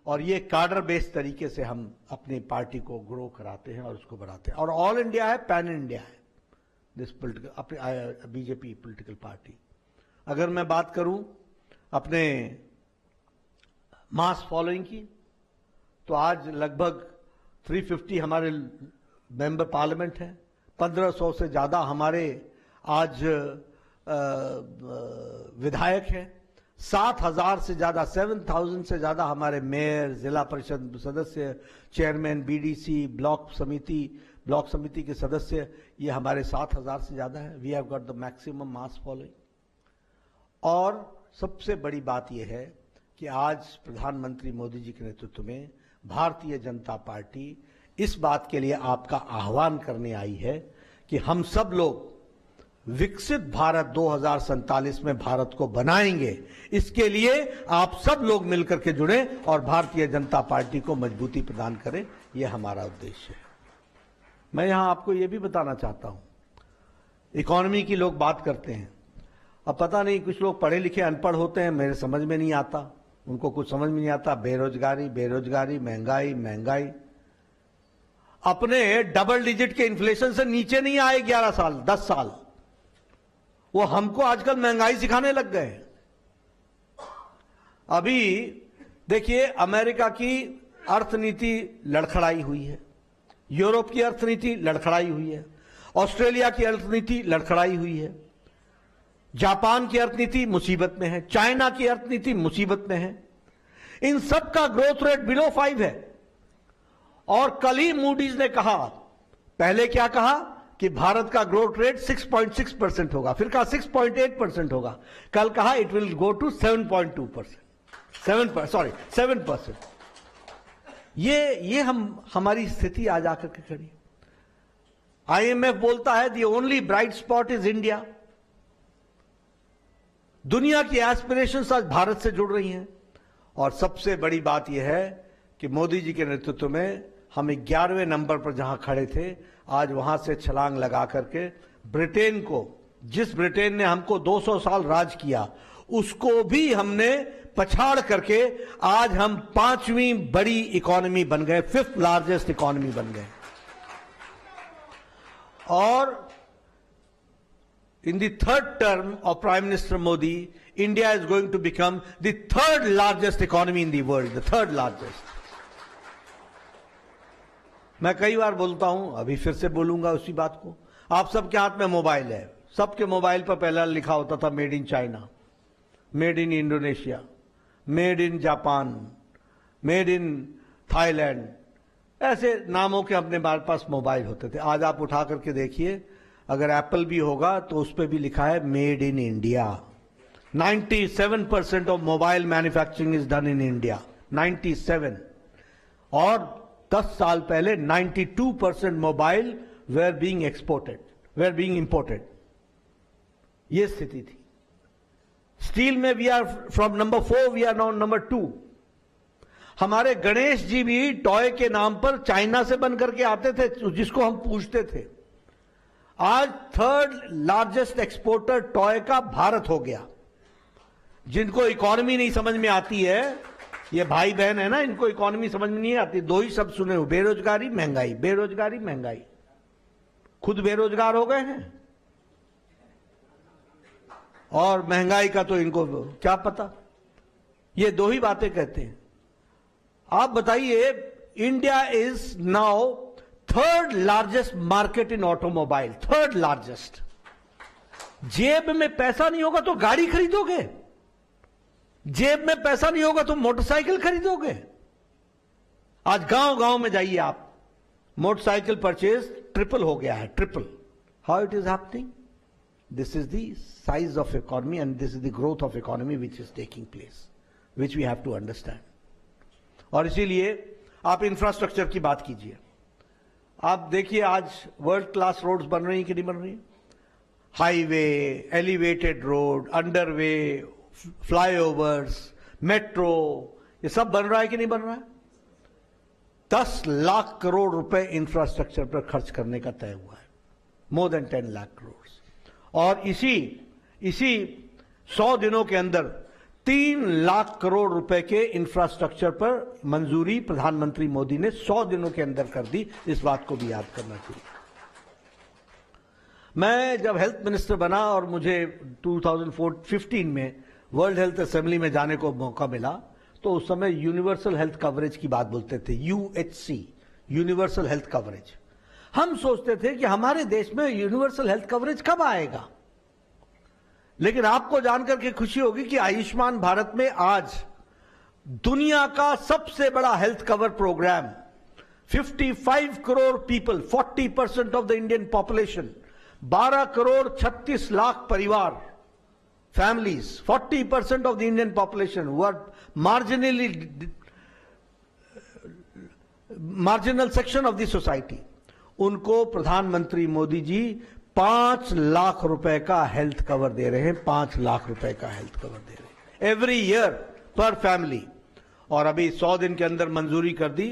और ये कार्डर बेस्ड तरीके से हम अपनी पार्टी को ग्रो कराते हैं और उसको बढ़ाते हैं। और ऑल इंडिया है, पैन इंडिया है दिस पोलिटिकल, अपने बीजेपी पोलिटिकल पार्टी। अगर मैं बात करूं अपने मास फॉलोइंग की, तो आज लगभग 350 हमारे मेंबर पार्लियामेंट हैं, 1500 से ज्यादा हमारे आज विधायक हैं, 7,000 से ज्यादा 7,000 से ज्यादा हमारे मेयर, जिला परिषद सदस्य, चेयरमैन, बीडीसी, ब्लॉक समिति के सदस्य, ये हमारे 7,000 से ज्यादा है। We have got the maximum mass following. और सबसे बड़ी बात यह है कि आज प्रधानमंत्री मोदी जी के नेतृत्व में भारतीय जनता पार्टी इस बात के लिए आपका आह्वान करने आई है कि हम सब लोग विकसित भारत 2047 में भारत को बनाएंगे। इसके लिए आप सब लोग मिलकर के जुड़े और भारतीय जनता पार्टी को मजबूती प्रदान करें, यह हमारा उद्देश्य है। मैं यहां आपको यह भी बताना चाहता हूं, इकोनॉमी की लोग बात करते हैं। अब पता नहीं, कुछ लोग पढ़े लिखे अनपढ़ होते हैं, मेरे समझ में नहीं आता, उनको कुछ समझ में नहीं आता। बेरोजगारी, महंगाई अपने डबल डिजिट के इन्फ्लेशन से नीचे नहीं आए 11 साल 10 साल। वो हमको आजकल महंगाई सिखाने लग गए। अभी देखिए, अमेरिका की अर्थनीति लड़खड़ाई हुई है, यूरोप की अर्थनीति लड़खड़ाई हुई है, ऑस्ट्रेलिया की अर्थनीति लड़खड़ाई हुई है, जापान की अर्थनीति मुसीबत में है, चाइना की अर्थनीति मुसीबत में है। इन सब का ग्रोथ रेट बिलो 5 है। और कल ही मूडीज ने कहा, पहले क्या कहा कि भारत का ग्रोथ रेट 6.6% होगा, फिर कहा 6.8% होगा, कल कहा इट विल गो टू 7%। ये हमारी स्थिति आज आकर के खड़ी। आईएमएफ बोलता है the only bright spot is India. दुनिया की एस्पिरेशंस आज भारत से जुड़ रही हैं। और सबसे बड़ी बात यह है कि मोदी जी के नेतृत्व में हम 11वें नंबर पर जहां खड़े थे, आज वहां से छलांग लगा करके ब्रिटेन को, जिस ब्रिटेन ने हमको 200 साल राज किया, उसको भी हमने पछाड़ करके आज हम 5वीं बड़ी इकोनॉमी बन गए, 5th लार्जेस्ट इकोनॉमी बन गए। और in the third term of Prime Minister Modi, India is going to become the 3rd largest economy in the world, the 3rd largest. मैं कई बार बोलता हूं, अभी फिर से बोलूंगा उसी बात को। आप सबके हाथ में मोबाइल है, सबके मोबाइल पर पहले लिखा होता था made in China, made in Indonesia, made in Japan, made in Thailand, ऐसे नामों के अपने पास मोबाइल होते थे। आज आप उठा करके देखिए, अगर एप्पल भी होगा तो उस पर भी लिखा है made in India. 97% of mobile manufacturing is done in India, 97। और 10 साल पहले 92% मोबाइल वेर बीइंग इंपोर्टेड। ये स्थिति थी। स्टील में we are from number 4, we are now number 2। हमारे गणेश जी भी टॉय के नाम पर चाइना से बन करके आते थे, जिसको हम पूछते थे। आज 3rd लार्जेस्ट एक्सपोर्टर टॉय का भारत हो गया। जिनको इकोनॉमी नहीं समझ में आती है, ये भाई बहन है ना, इनको इकोनॉमी समझ में नहीं आती, 2 ही शब्द सुने हो, बेरोजगारी महंगाई। खुद बेरोजगार हो गए हैं और महंगाई का तो इनको क्या पता। ये 2 ही बातें कहते हैं। आप बताइए, India is now 3rd largest market in automobile, 3rd largest. जेब में पैसा नहीं होगा तो गाड़ी खरीदोगे, जेब में पैसा नहीं होगा तो मोटरसाइकिल खरीदोगे। आज गांव गांव में जाइए आप, मोटरसाइकिल परचेज ट्रिपल हो गया है, triple. How it is happening? This is the size of economy and this is the growth of economy which is taking place, which we have to understand. और इसीलिए आप इंफ्रास्ट्रक्चर की बात कीजिए। आप देखिए, आज वर्ल्ड क्लास रोड्स बन रही कि नहीं बन रही? Highway, elevated road, underway, flyovers, metro, ये सब बन रहा है कि नहीं बन रहा है? 10 लाख करोड़ रुपए इंफ्रास्ट्रक्चर पर खर्च करने का तय हुआ है, मोर देन 10 लाख करोड़। और इसी 100 दिनों के अंदर 3 लाख करोड़ रुपए के इंफ्रास्ट्रक्चर पर मंजूरी प्रधानमंत्री मोदी ने 100 दिनों के अंदर कर दी। इस बात को भी याद करना चाहिए। मैं जब हेल्थ मिनिस्टर बना और मुझे 2015 में वर्ल्ड हेल्थ असेंबली में जाने को मौका मिला, तो उस समय यूनिवर्सल हेल्थ कवरेज की बात बोलते थे, UHC, यूनिवर्सल हेल्थ कवरेज। हम सोचते थे कि हमारे देश में यूनिवर्सल हेल्थ कवरेज कब आएगा, लेकिन आपको जानकर के खुशी होगी कि आयुष्मान भारत में आज दुनिया का सबसे बड़ा health cover program, 55 crore people, 40% of the Indian population, 12 crore 36 lakh परिवार, families, 40% of the Indian population who are marginal section of the society, उनको प्रधानमंत्री मोदी जी 5 लाख रुपए का हेल्थ कवर दे रहे हैं। 5 लाख रुपए का हेल्थ कवर दे रहे हैं एवरी ईयर पर फैमिली। और अभी 100 दिन के अंदर मंजूरी कर दी।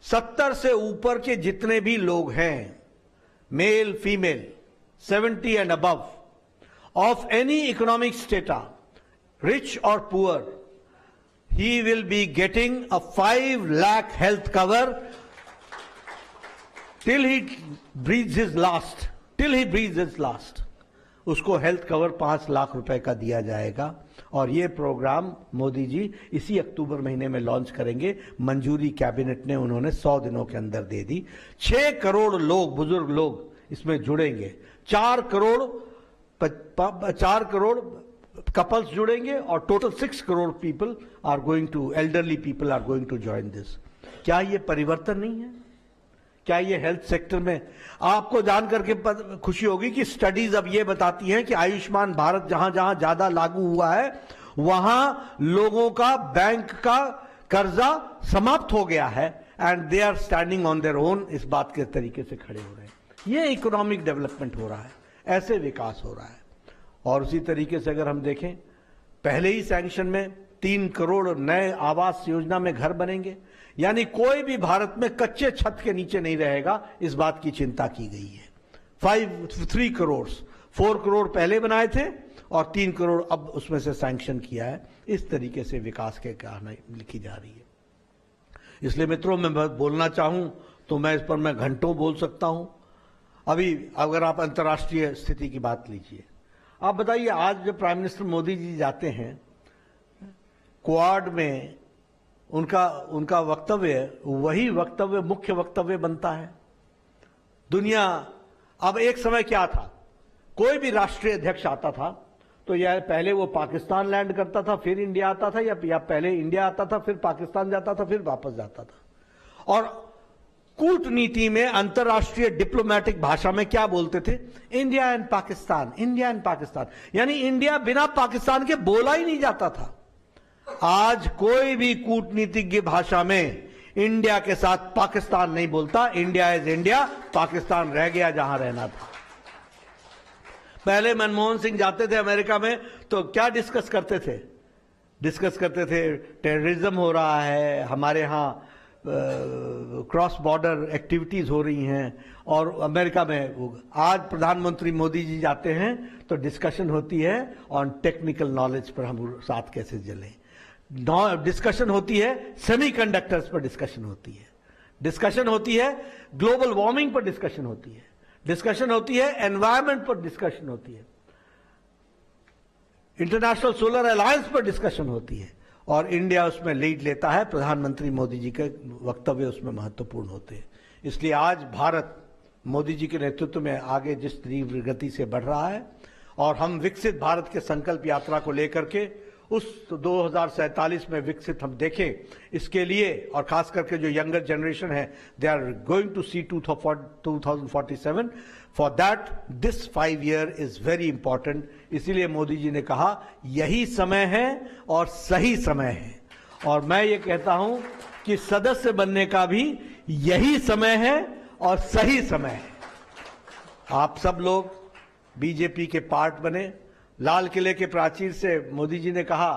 70 से ऊपर के जितने भी लोग हैं, male female, 70 and above, of any economic strata, rich or poor, he will be getting a 5 lakh health cover till he breathes his last. उसको हेल्थ कवर 5 लाख रुपए का दिया जाएगा। और ये प्रोग्राम मोदी जी इसी अक्टूबर महीने में लॉन्च करेंगे। मंजूरी कैबिनेट ने उन्होंने 100 दिनों के अंदर दे दी। 6 करोड़ लोग, बुजुर्ग लोग इसमें जुड़ेंगे। 4 करोड़ कपल्स जुड़ेंगे और total 6 crore people are going to, elderly people are going to join this. क्या ये परिवर्तन नहीं है? क्या ये हेल्थ सेक्टर में? आपको जानकर के खुशी होगी कि स्टडीज अब ये बताती हैं कि आयुष्मान भारत जहां जहां ज्यादा लागू हुआ है, वहां लोगों का बैंक का कर्जा समाप्त हो गया है and they are standing on their own. इस बात के तरीके से खड़े हो रहे हैं। ये इकोनॉमिक डेवलपमेंट हो रहा है, ऐसे विकास हो रहा है। और उसी तरीके से अगर हम देखें, पहले ही सैंक्शन में 3 करोड़ नए आवास योजना में घर बनेंगे, यानी कोई भी भारत में कच्चे छत के नीचे नहीं रहेगा, इस बात की चिंता की गई है। 3 करोड़, 4 करोड़ पहले बनाए थे और 3 करोड़ अब उसमें से सैंक्शन किया है। इस तरीके से विकास के कहानी लिखी जा रही है। इसलिए मित्रों, मैं बोलना चाहूं तो मैं इस पर मैं घंटों बोल सकता हूं। अभी अगर आप अंतर्राष्ट्रीय स्थिति की बात लीजिए, आप बताइए, आज जब प्राइम मिनिस्टर मोदी जी जाते हैं क्वाड में, उनका वक्तव्य वही वक्तव्य मुख्य वक्तव्य बनता है। दुनिया, अब एक समय क्या था, कोई भी राष्ट्रीय अध्यक्ष आता था तो या पहले वो पाकिस्तान लैंड करता था, फिर इंडिया आता था, या पहले इंडिया आता था, फिर पाकिस्तान जाता था, फिर वापस जाता था। और कूटनीति में, अंतर्राष्ट्रीय डिप्लोमेटिक भाषा में क्या बोलते थे? India and Pakistan, India and Pakistan, यानी इंडिया बिना पाकिस्तान के बोला ही नहीं जाता था। आज कोई भी कूटनीतिज्ञ भाषा में इंडिया के साथ पाकिस्तान नहीं बोलता। इंडिया इज इंडिया, पाकिस्तान रह गया जहां रहना था। पहले मनमोहन सिंह जाते थे अमेरिका में तो क्या डिस्कस करते थे? टेररिज्म हो रहा है, हमारे यहां क्रॉस बॉर्डर एक्टिविटीज हो रही हैं, और अमेरिका में आज प्रधानमंत्री मोदी जी जाते हैं तो डिस्कशन होती है ऑन टेक्निकल नॉलेज पर, हम साथ कैसे चलें। डिस्कशन होती है सेमीकंडक्टर्स पर, डिस्कशन होती है ग्लोबल वार्मिंग पर, डिस्कशन होती है एनवायरमेंट पर, डिस्कशन होती है इंटरनेशनल सोलर अलायंस पर, डिस्कशन होती है। और इंडिया उसमें लीड लेता है। प्रधानमंत्री मोदी जी के वक्तव्य उसमें महत्वपूर्ण होते हैं। इसलिए आज भारत मोदी जी के नेतृत्व में आगे जिस तीव्र गति से बढ़ रहा है, और हम विकसित भारत के संकल्प यात्रा को लेकर के उस 2047 में विकसित हम देखें, इसके लिए, और खास करके जो यंगर जनरेशन है, they are going to see 2047, for that this 5 year is very important. इसीलिए मोदी जी ने कहा यही समय है और सही समय है। और मैं ये कहता हूं कि सदस्य बनने का भी यही समय है और सही समय है। आप सब लोग बीजेपी के पार्ट बने। लाल किले के प्राचीर से मोदी जी ने कहा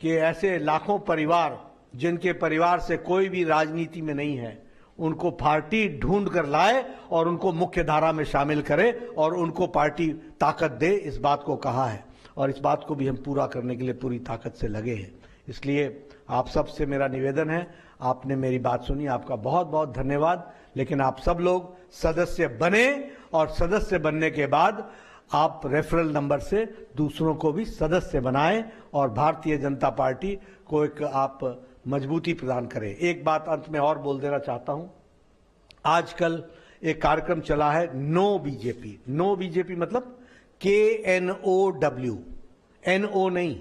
कि ऐसे लाखों परिवार जिनके परिवार से कोई भी राजनीति में नहीं है, उनको पार्टी ढूंढ कर लाए और उनको मुख्य धारा में शामिल करे और उनको पार्टी ताकत दे, इस बात को कहा है। और इस बात को भी हम पूरा करने के लिए पूरी ताकत से लगे हैं। इसलिए आप सब से मेरा निवेदन है, आपने मेरी बात सुनी, आपका बहुत बहुत धन्यवाद। लेकिन आप सब लोग सदस्य बने और सदस्य बनने के बाद आप रेफरल नंबर से दूसरों को भी सदस्य बनाएं और भारतीय जनता पार्टी को एक आप मजबूती प्रदान करें। एक बात अंत में और बोल देना चाहता हूं, आजकल एक कार्यक्रम चला है नो बीजेपी। नो बीजेपी मतलब KNOW, NO नहीं,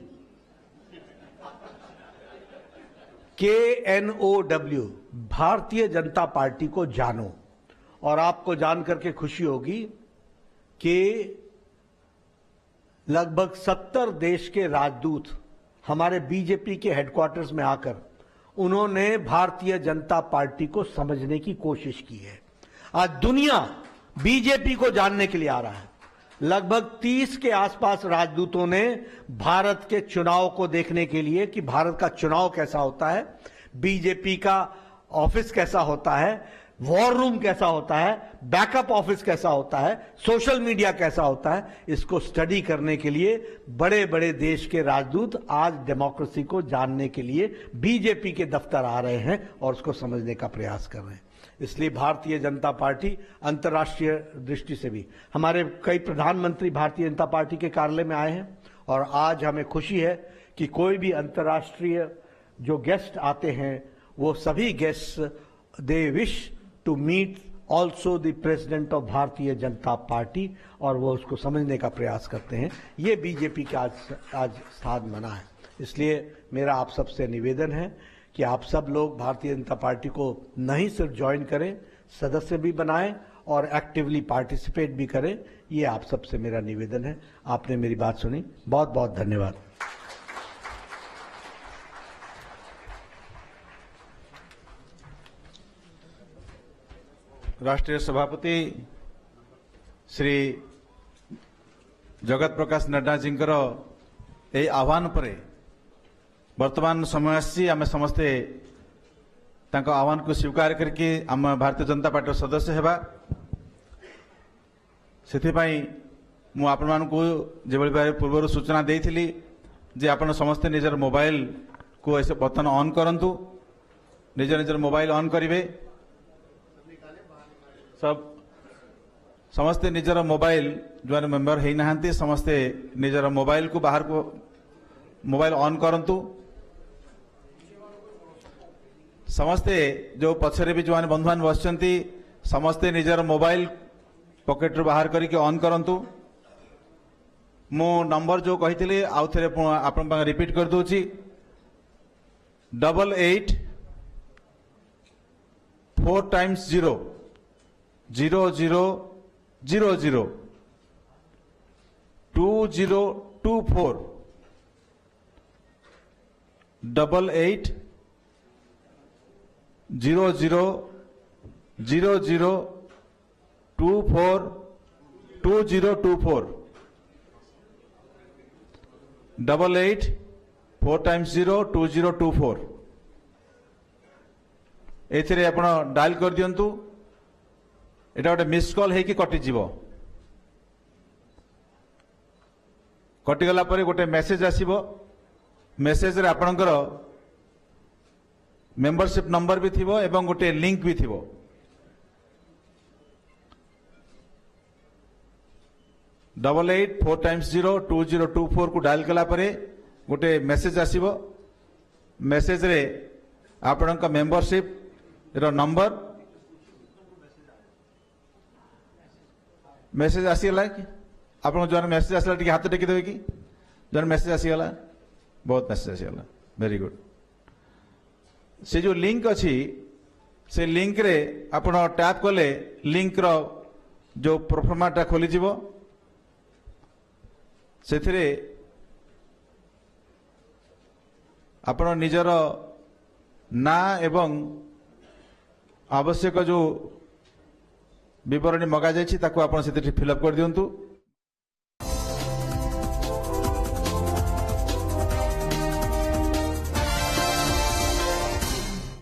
KNOW, भारतीय जनता पार्टी को जानो। और आपको जान करके खुशी होगी कि लगभग 70 देश के राजदूत हमारे बीजेपी के हेडक्वार्टर्स में आकर उन्होंने भारतीय जनता पार्टी को समझने की कोशिश की है। आज दुनिया बीजेपी को जानने के लिए आ रहा है। लगभग 30 के आसपास राजदूतों ने भारत के चुनाव को देखने के लिए कि भारत का चुनाव कैसा होता है, बीजेपी का ऑफिस कैसा होता है, वॉर रूम कैसा होता है, बैकअप ऑफिस कैसा होता है, सोशल मीडिया कैसा होता है, इसको स्टडी करने के लिए बड़े बड़े देश के राजदूत आज डेमोक्रेसी को जानने के लिए बीजेपी के दफ्तर आ रहे हैं और उसको समझने का प्रयास कर रहे हैं। इसलिए भारतीय जनता पार्टी अंतर्राष्ट्रीय दृष्टि से भी, हमारे कई प्रधानमंत्री भारतीय जनता पार्टी के कार्यालय में आए हैं और आज हमें खुशी है कि कोई भी अंतर्राष्ट्रीय जो गेस्ट आते हैं वो सभी guest they wish to meet also the president of Bharatiya Janata party और वो उसको समझने का प्रयास करते हैं। ये बीजेपी का आज स्थान बना है। इसलिए मेरा आप सबसे निवेदन है कि आप सब लोग भारतीय जनता पार्टी को नहीं सिर्फ ज्वाइन करें, सदस्य भी बनाएं और एक्टिवली पार्टिसिपेट भी करें। ये आप सबसे मेरा निवेदन है। आपने मेरी बात सुनी, बहुत बहुत धन्यवाद। राष्ट्रीय सभापति श्री जगत प्रकाश नड्डा जी यही आह्वान पर वर्तमान समय आसी आम समस्ते आह्वान को स्वीकार करके आम भारतीय जनता पार्टी सदस्य हेबा। से मु आपण मानकु जेबली भाव पूर्व सूचना देइथिली जे आपण समस्ते निजर मोबाइल को ऐसे बटन ऑन करंतु, निजर निजर मोबाइल ऑन करिवे। सब समस्ते निजर मोबाइल जो मेंबर है नहांती समस्ते निजर मोबाइल को बाहर को मोबाइल ऑन करंतु। समस्ते जो पछरे भी जो बंधु मान बसचंती समस्ते निजर मोबाइल पॉकेट रू बाहर करके ऑन करंतु। मो नंबर जो कही आउ थे आपण रिपीट कर दूची 88 4 times 0 0 0 0 0 2 0 2 4 88 0 0 0 0 2 4 2 0 2 4 88 4 times 0 2 0 2 4 एथिरे आपण डायल कर दियंतु। एटा गोटे मिस कॉल है कि कटिजीव, कटिगला पर गोटे मेसेज आसीबो। मेसेज रे आपणकर मेंबरशिप नंबर भी थिबो एवं गोटे लिंक भी थिबो। डबल 8 4 times 0 2 0 2 4 को डायल कला परे गोटे मेसेज आसीबो। मेसेज रे आपणका मेंबरशिप रो नंबर मेसेज आसीगला कि आपन जो मेसेज आसला टी हाथ टेकी देबे कि जो मेसेज आसीगला, बहुत मेसेज आसीगला, वेरी गुड। से जो लिंक अच्छी से लिंक रे आपण टैप कले लिंक रो जो प्रोफार्माटा खोली जीवो। सेथिरे आपण निजर ना एवं आवश्यक जो विवरणी मगा जाइछि ताको आपण सेति फिलअप कर दियंतु।